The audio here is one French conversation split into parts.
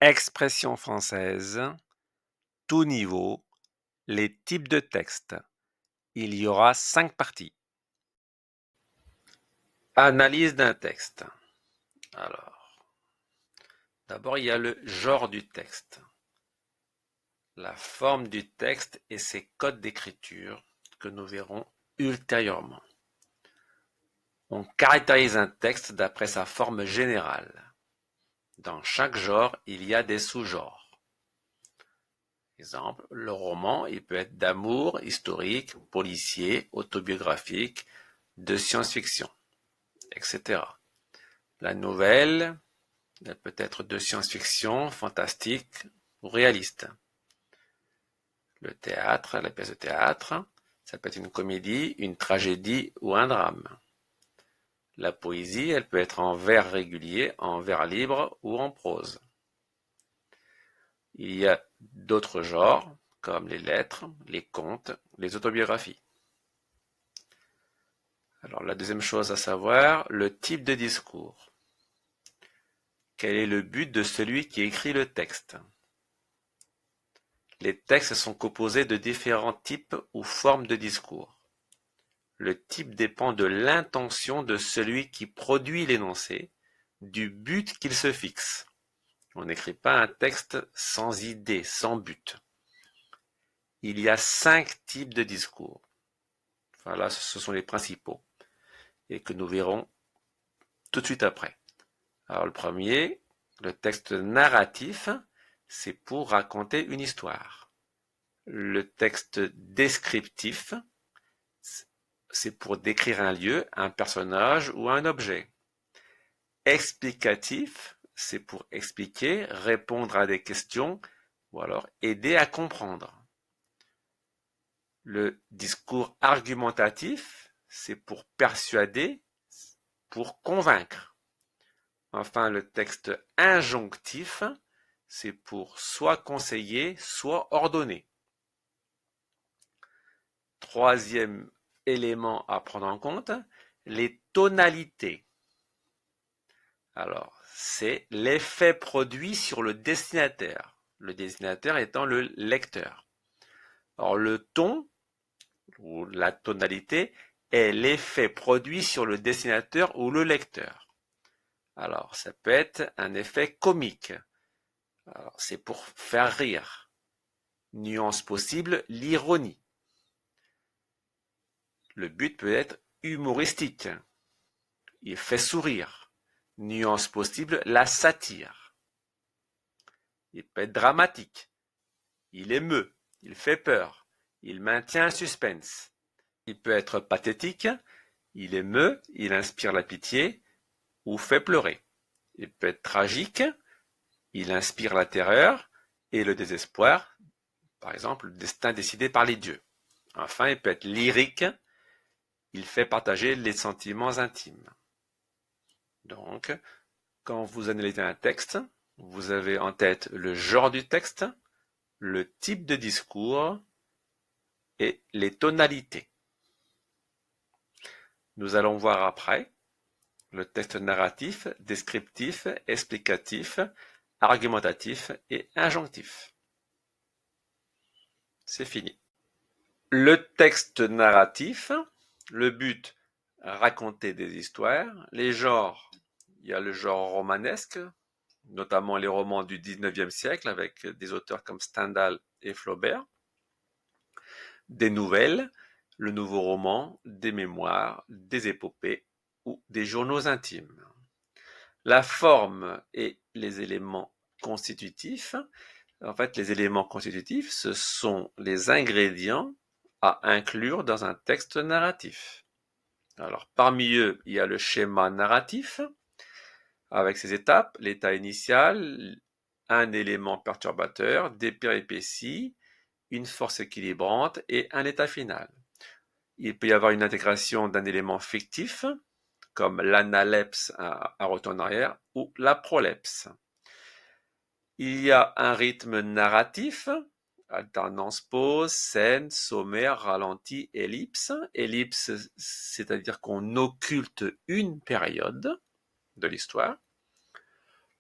Expression française, tout niveau, les types de textes. Il y aura 5 parties. Analyse d'un texte. Alors, d'abord, il y a le genre du texte, la forme du texte et ses codes d'écriture que nous verrons ultérieurement. On caractérise un texte d'après sa forme générale. Dans chaque genre, il y a des sous-genres. Exemple, le roman, il peut être d'amour, historique, policier, autobiographique, de science-fiction, etc. La nouvelle, elle peut être de science-fiction, fantastique ou réaliste. Le théâtre, la pièce de théâtre, ça peut être une comédie, une tragédie ou un drame. La poésie, elle peut être en vers régulier, en vers libre ou en prose. Il y a d'autres genres, comme les lettres, les contes, les autobiographies. Alors, la deuxième chose à savoir, le type de discours. Quel est le but de celui qui écrit le texte? Les textes sont composés de différents types ou formes de discours. Le type dépend de l'intention de celui qui produit l'énoncé, du but qu'il se fixe. On n'écrit pas un texte sans idée, sans but. Il y a 5 types de discours. Enfin là, ce sont les principaux et que nous verrons tout de suite après. Alors le premier, le texte narratif, c'est pour raconter une histoire. Le texte descriptif, c'est pour décrire un lieu, un personnage ou un objet. Explicatif, c'est pour expliquer, répondre à des questions ou alors aider à comprendre. Le discours argumentatif, c'est pour persuader, pour convaincre. Enfin, le texte injonctif, c'est pour soit conseiller, soit ordonner. Troisième élément à prendre en compte, les tonalités. Alors, c'est l'effet produit sur le destinataire étant le lecteur. Alors, le ton ou la tonalité est l'effet produit sur le dessinateur ou le lecteur. Alors, ça peut être un effet comique. Alors, c'est pour faire rire. Nuance possible, l'ironie. Le but peut être humoristique. Il fait sourire. Nuance possible, la satire. Il peut être dramatique. Il émeut. Il fait peur. Il maintient un suspense. Il peut être pathétique. Il émeut. Il inspire la pitié ou fait pleurer. Il peut être tragique. Il inspire la terreur et le désespoir. Par exemple, le destin décidé par les dieux. Enfin, il peut être lyrique. Il fait partager les sentiments intimes. Donc, quand vous analysez un texte, vous avez en tête le genre du texte, le type de discours et les tonalités. Nous allons voir après le texte narratif, descriptif, explicatif, argumentatif et injonctif. C'est fini. Le texte narratif, le but, raconter des histoires. Les genres, il y a le genre romanesque, notamment les romans du 19e siècle avec des auteurs comme Stendhal et Flaubert. Des nouvelles, le nouveau roman, des mémoires, des épopées ou des journaux intimes. La forme et les éléments constitutifs. En fait, les éléments constitutifs, ce sont les ingrédients à inclure dans un texte narratif. Alors, parmi eux, il y a le schéma narratif, avec ses étapes, l'état initial, un élément perturbateur, des péripéties, une force équilibrante et un état final. Il peut y avoir une intégration d'un élément fictif, comme l'analepse, un retour en arrière, ou la prolepse. Il y a un rythme narratif, alternance pause, scène, sommaire, ralenti, ellipse. Ellipse, c'est-à-dire qu'on occulte une période de l'histoire.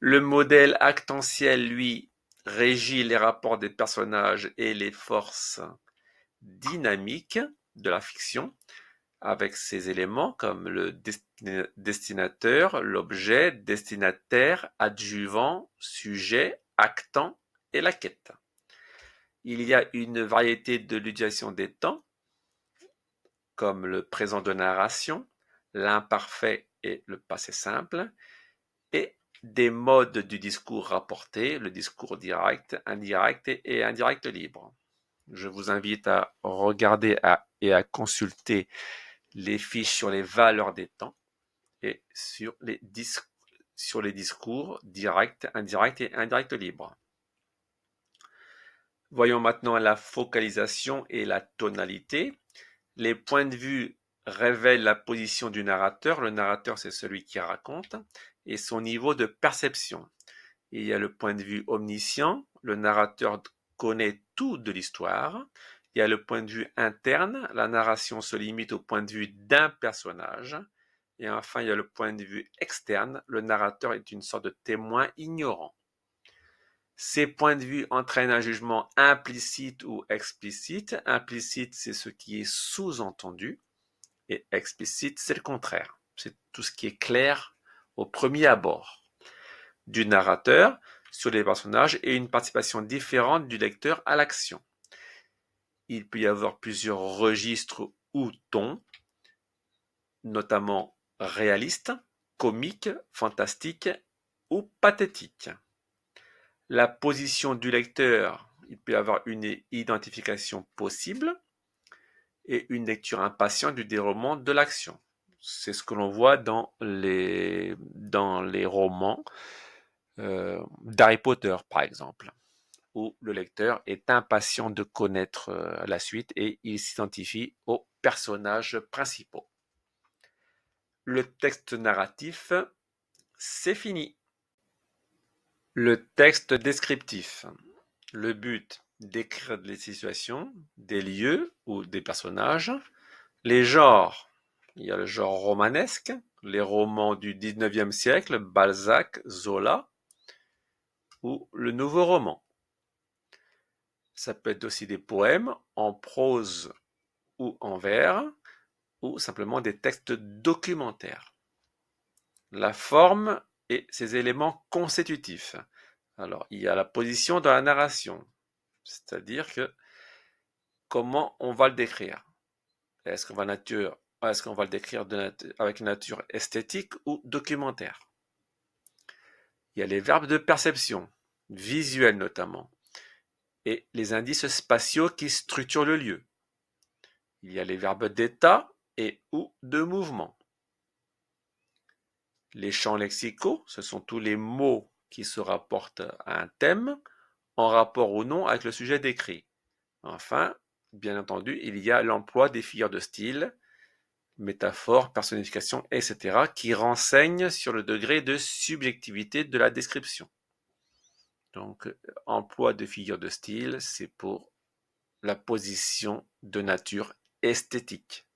Le modèle actantiel, lui, régit les rapports des personnages et les forces dynamiques de la fiction, avec ces éléments comme le destinateur, l'objet, destinataire, adjuvant, sujet, actant et la quête. Il y a une variété de l'utilisation des temps, comme le présent de narration, l'imparfait et le passé simple, et des modes du discours rapporté, le discours direct, indirect et indirect libre. Je vous invite à regarder et à consulter les fiches sur les valeurs des temps et sur les discours direct, indirect et indirect libre. Voyons maintenant la focalisation et la tonalité. Les points de vue révèlent la position du narrateur. Le narrateur, c'est celui qui raconte, et son niveau de perception. Il y a le point de vue omniscient. Le narrateur connaît tout de l'histoire. Il y a le point de vue interne. La narration se limite au point de vue d'un personnage. Et enfin, il y a le point de vue externe. Le narrateur est une sorte de témoin ignorant. Ces points de vue entraînent un jugement implicite ou explicite. Implicite, c'est ce qui est sous-entendu, et explicite, c'est le contraire. C'est tout ce qui est clair au premier abord du narrateur sur les personnages et une participation différente du lecteur à l'action. Il peut y avoir plusieurs registres ou tons, notamment réaliste, comique, fantastique ou pathétique. La position du lecteur, il peut y avoir une identification possible et une lecture impatiente du déroulement de l'action. C'est ce que l'on voit dans les romans d'Harry Potter, par exemple, où le lecteur est impatient de connaître la suite et il s'identifie aux personnages principaux. Le texte narratif, c'est fini. Le texte descriptif. Le but, décrire des situations, des lieux ou des personnages. Les genres. Il y a le genre romanesque, les romans du 19e siècle, Balzac, Zola, ou le nouveau roman. Ça peut être aussi des poèmes en prose ou en vers, ou simplement des textes documentaires. La forme et ses éléments constitutifs. Alors, il y a la position dans la narration, c'est-à-dire que comment on va le décrire. Est-ce qu'on va le décrire avec une nature esthétique ou documentaire? Il y a les verbes de perception, visuels notamment, et les indices spatiaux qui structurent le lieu. Il y a les verbes d'état et ou de mouvement. Les champs lexicaux, ce sont tous les mots qui se rapportent à un thème, en rapport ou non avec le sujet décrit. Enfin, bien entendu, il y a l'emploi des figures de style, métaphores, personnifications, etc., qui renseignent sur le degré de subjectivité de la description. Donc, emploi de figures de style, c'est pour la position de nature esthétique.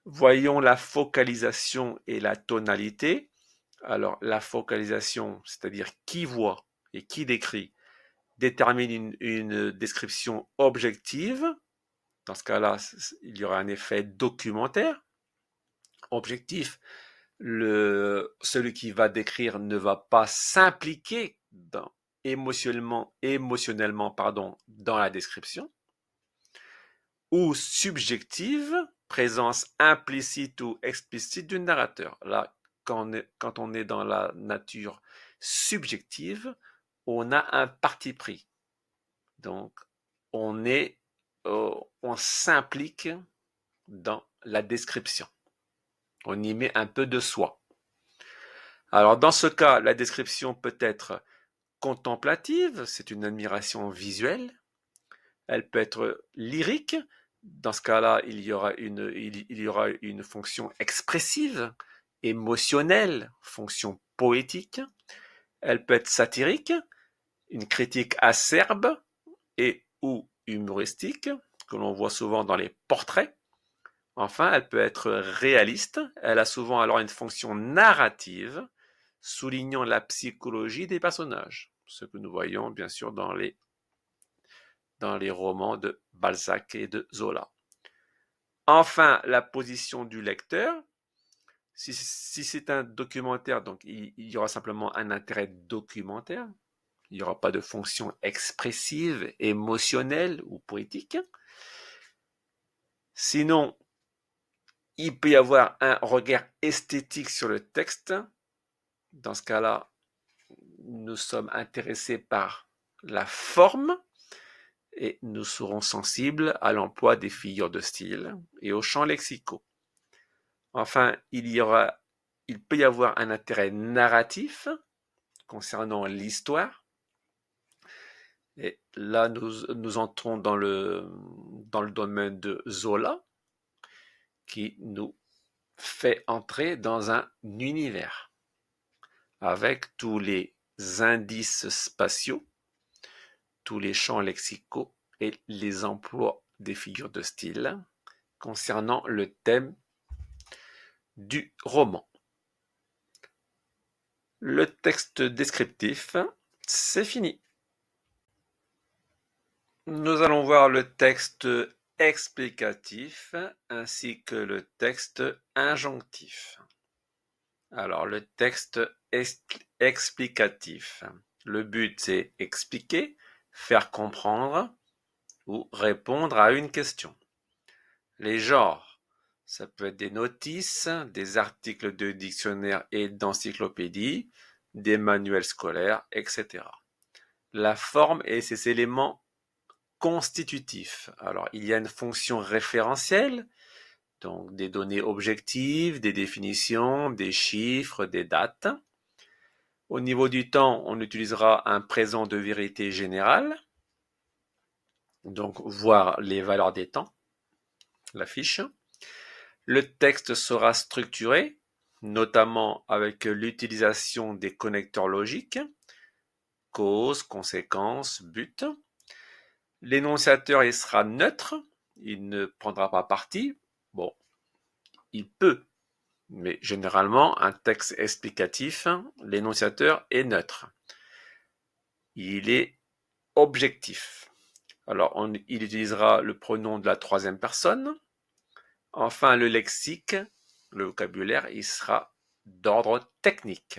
Voyons la focalisation et la tonalité. Alors, la focalisation, c'est-à-dire qui voit et qui décrit, détermine une description objective. Dans ce cas-là, il y aura un effet documentaire. Objectif, celui qui va décrire ne va pas s'impliquer émotionnellement, dans la description. Ou subjective, présence implicite ou explicite du narrateur. Là, quand on est dans la nature subjective, on a un parti pris. Donc, on s'implique dans la description. On y met un peu de soi. Alors, dans ce cas, la description peut être contemplative, c'est une admiration visuelle. Elle peut être lyrique. Dans ce cas-là, il y aura une fonction expressive, émotionnelle, fonction poétique. Elle peut être satirique, une critique acerbe et ou humoristique, que l'on voit souvent dans les portraits. Enfin, elle peut être réaliste. Elle a souvent alors une fonction narrative, soulignant la psychologie des personnages, ce que nous voyons bien sûr dans les romans de Balzac et de Zola. Enfin, la position du lecteur. Si c'est un documentaire, donc il y aura simplement un intérêt documentaire. Il n'y aura pas de fonction expressive, émotionnelle ou poétique. Sinon, il peut y avoir un regard esthétique sur le texte. Dans ce cas-là, nous sommes intéressés par la forme et nous serons sensibles à l'emploi des figures de style et aux champs lexicaux. Enfin, il peut y avoir un intérêt narratif concernant l'histoire. Et là, nous entrons dans le domaine de Zola, qui nous fait entrer dans un univers avec tous les indices spatiaux, tous les champs lexicaux et les emplois des figures de style concernant le thème du roman. Le texte descriptif, c'est fini. Nous allons voir le texte explicatif ainsi que le texte injonctif. Alors, le texte explicatif. Le but, c'est expliquer, faire comprendre ou répondre à une question. Les genres, ça peut être des notices, des articles de dictionnaire et d'encyclopédie, des manuels scolaires, etc. La forme et ses éléments constitutifs. Alors, il y a une fonction référentielle, donc des données objectives, des définitions, des chiffres, des dates. Au niveau du temps, on utilisera un présent de vérité générale, donc voir les valeurs des temps, la fiche. Le texte sera structuré, notamment avec l'utilisation des connecteurs logiques, cause, conséquence, but. L'énonciateur, il sera neutre, il ne prendra pas parti. Bon, il peut, mais généralement, un texte explicatif, l'énonciateur est neutre. Il est objectif. Alors, il utilisera le pronom de la troisième personne. Enfin, le lexique, le vocabulaire, il sera d'ordre technique.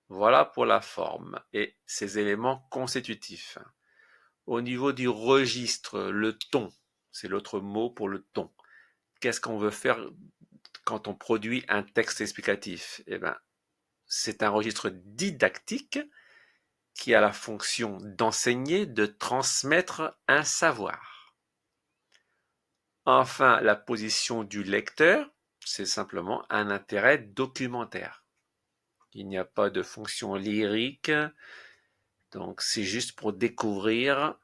Voilà pour la forme et ses éléments constitutifs. Au niveau du registre, le ton, c'est l'autre mot pour le ton. Qu'est-ce qu'on veut faire quand on produit un texte explicatif? Eh bien, c'est un registre didactique qui a la fonction d'enseigner, de transmettre un savoir. Enfin, la position du lecteur, c'est simplement un intérêt documentaire. Il n'y a pas de fonction lyrique, donc c'est juste pour découvrir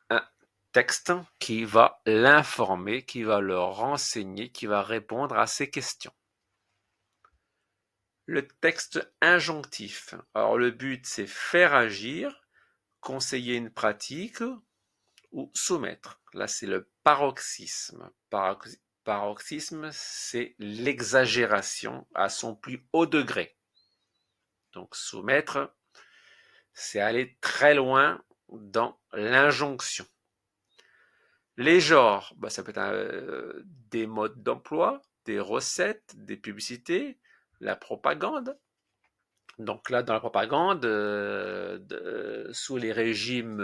un texte qui va l'informer, qui va le renseigner, qui va répondre à ses questions. Le texte injonctif. Alors le but, c'est faire agir, conseiller une pratique ou soumettre. Là, c'est le paroxysme. Paroxysme, c'est l'exagération à son plus haut degré. Donc soumettre, c'est aller très loin dans l'injonction. Les genres, ça peut être des modes d'emploi, des recettes, des publicités, la propagande. Donc là, dans la propagande, sous le régime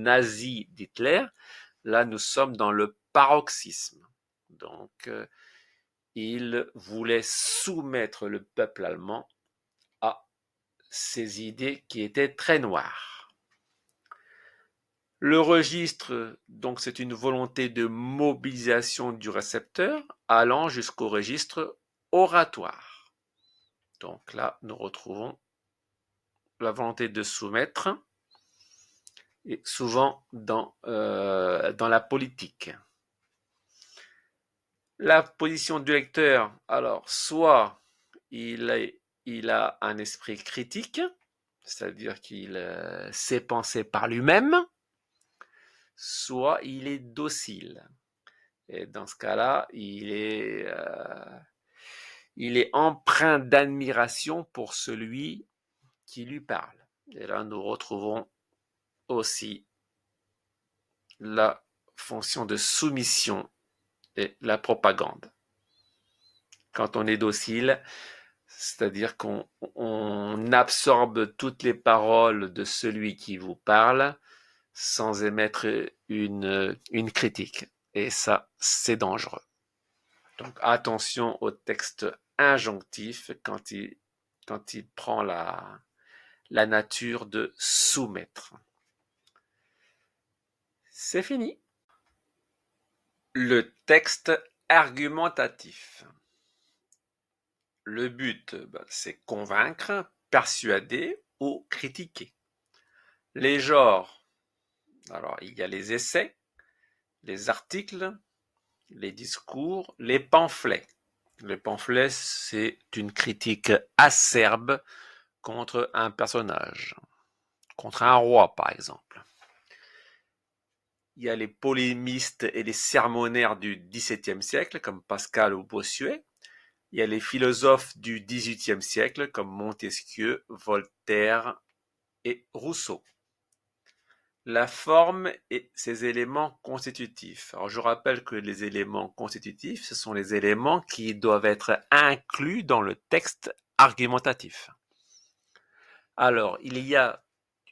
nazi d'Hitler, là, nous sommes dans le paroxysme. Donc, il voulait soumettre le peuple allemand à ces idées qui étaient très noires. Le registre, donc, c'est une volonté de mobilisation du récepteur allant jusqu'au registre oratoire. Donc là, nous retrouvons la volonté de soumettre, et souvent dans la politique. La position du lecteur, alors, soit il a un esprit critique, c'est-à-dire qu'il sait penser par lui-même, soit il est docile. Et dans ce cas-là, il il est empreint d'admiration pour celui qui lui parle. Et là, nous retrouvons aussi la fonction de soumission et la propagande. Quand on est docile, c'est-à-dire qu'on absorbe toutes les paroles de celui qui vous parle sans émettre une critique. Et ça, c'est dangereux. Donc attention au texte injonctif quand il prend la nature de soumettre. C'est fini. Le texte argumentatif. Le but, c'est convaincre, persuader ou critiquer. Les genres, alors il y a les essais, les articles, les discours, les pamphlets. Le pamphlet, c'est une critique acerbe contre un personnage, contre un roi par exemple. Il y a les polémistes et les sermonnaires du XVIIe siècle, comme Pascal ou Bossuet. Il y a les philosophes du XVIIIe siècle, comme Montesquieu, Voltaire et Rousseau. La forme et ses éléments constitutifs. Alors je rappelle que les éléments constitutifs, ce sont les éléments qui doivent être inclus dans le texte argumentatif. Alors, il y a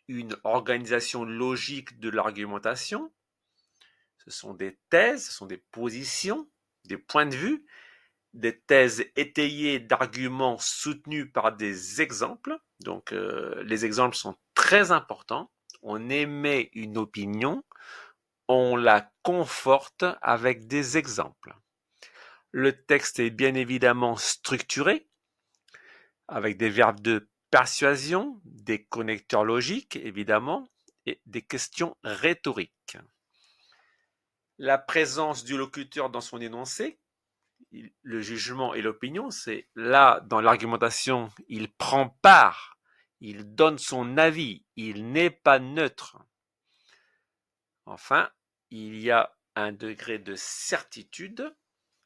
une organisation logique de l'argumentation. Ce sont des thèses, ce sont des positions, des points de vue, des thèses étayées d'arguments soutenus par des exemples. Donc, les exemples sont très importants. On émet une opinion, on la conforte avec des exemples. Le texte est bien évidemment structuré, avec des verbes de persuasion, des connecteurs logiques, évidemment, et des questions rhétoriques. La présence du locuteur dans son énoncé, le jugement et l'opinion, c'est là, dans l'argumentation, il prend part, il donne son avis, il n'est pas neutre. Enfin, il y a un degré de certitude.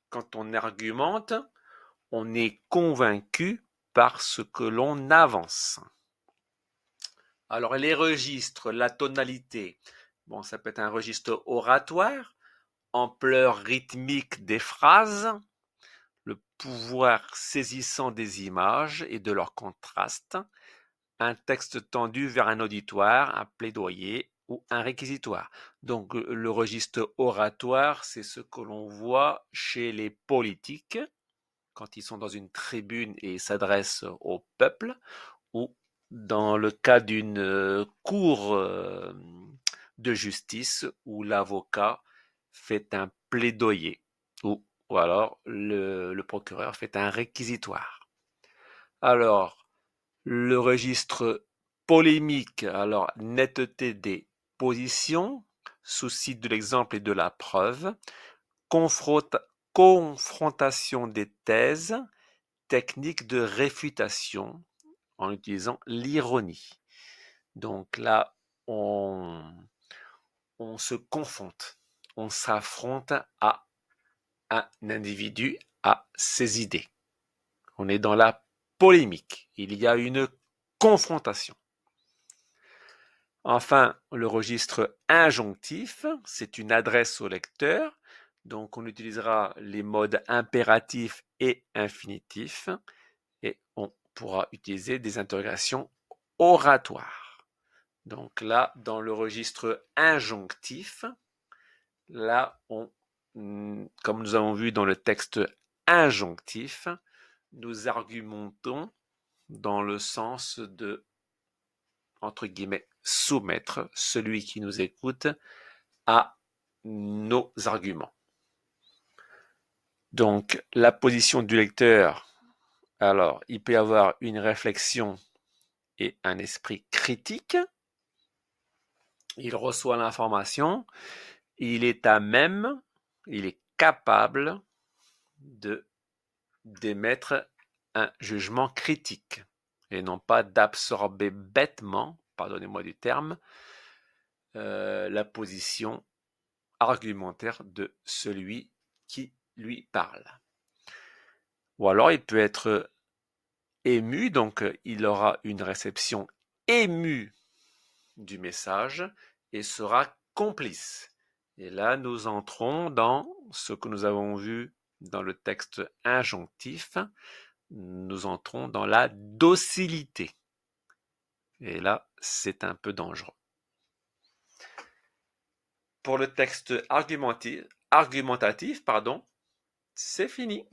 Quand on argumente, on est convaincu par ce que l'on avance. Alors les registres, la tonalité, bon, ça peut être un registre oratoire, ampleur rythmique des phrases, le pouvoir saisissant des images et de leur contraste, un texte tendu vers un auditoire, un plaidoyer ou un réquisitoire. Donc le registre oratoire, c'est ce que l'on voit chez les politiques quand ils sont dans une tribune et s'adressent au peuple, ou dans le cas d'une cour de justice où l'avocat fait un plaidoyer, ou alors le procureur fait un réquisitoire. Alors, le registre polémique, alors netteté des positions, souci de l'exemple et de la preuve, confrontation des thèses, technique de réfutation en utilisant l'ironie. Donc là, on se confronte, on s'affronte à un individu, à ses idées. On est dans la polémique, il y a une confrontation. Enfin, le registre injonctif, c'est une adresse au lecteur, donc on utilisera les modes impératif et infinitif, et on pourra utiliser des interrogations oratoires. Donc là, dans le registre injonctif, là, comme nous avons vu dans le texte injonctif, nous argumentons dans le sens de, entre guillemets, soumettre celui qui nous écoute à nos arguments. Donc, la position du lecteur, alors, il peut y avoir une réflexion et un esprit critique. Il reçoit l'information, il est à même, il est capable d'émettre un jugement critique et non pas d'absorber bêtement, pardonnez-moi du terme, la position argumentaire de celui qui lui parle. Ou alors il peut être ému, donc il aura une réception émue du message et sera complice. Et là, nous entrons dans ce que nous avons vu dans le texte injonctif. Nous entrons dans la docilité. Et là, c'est un peu dangereux. Pour le texte argumentatif, c'est fini.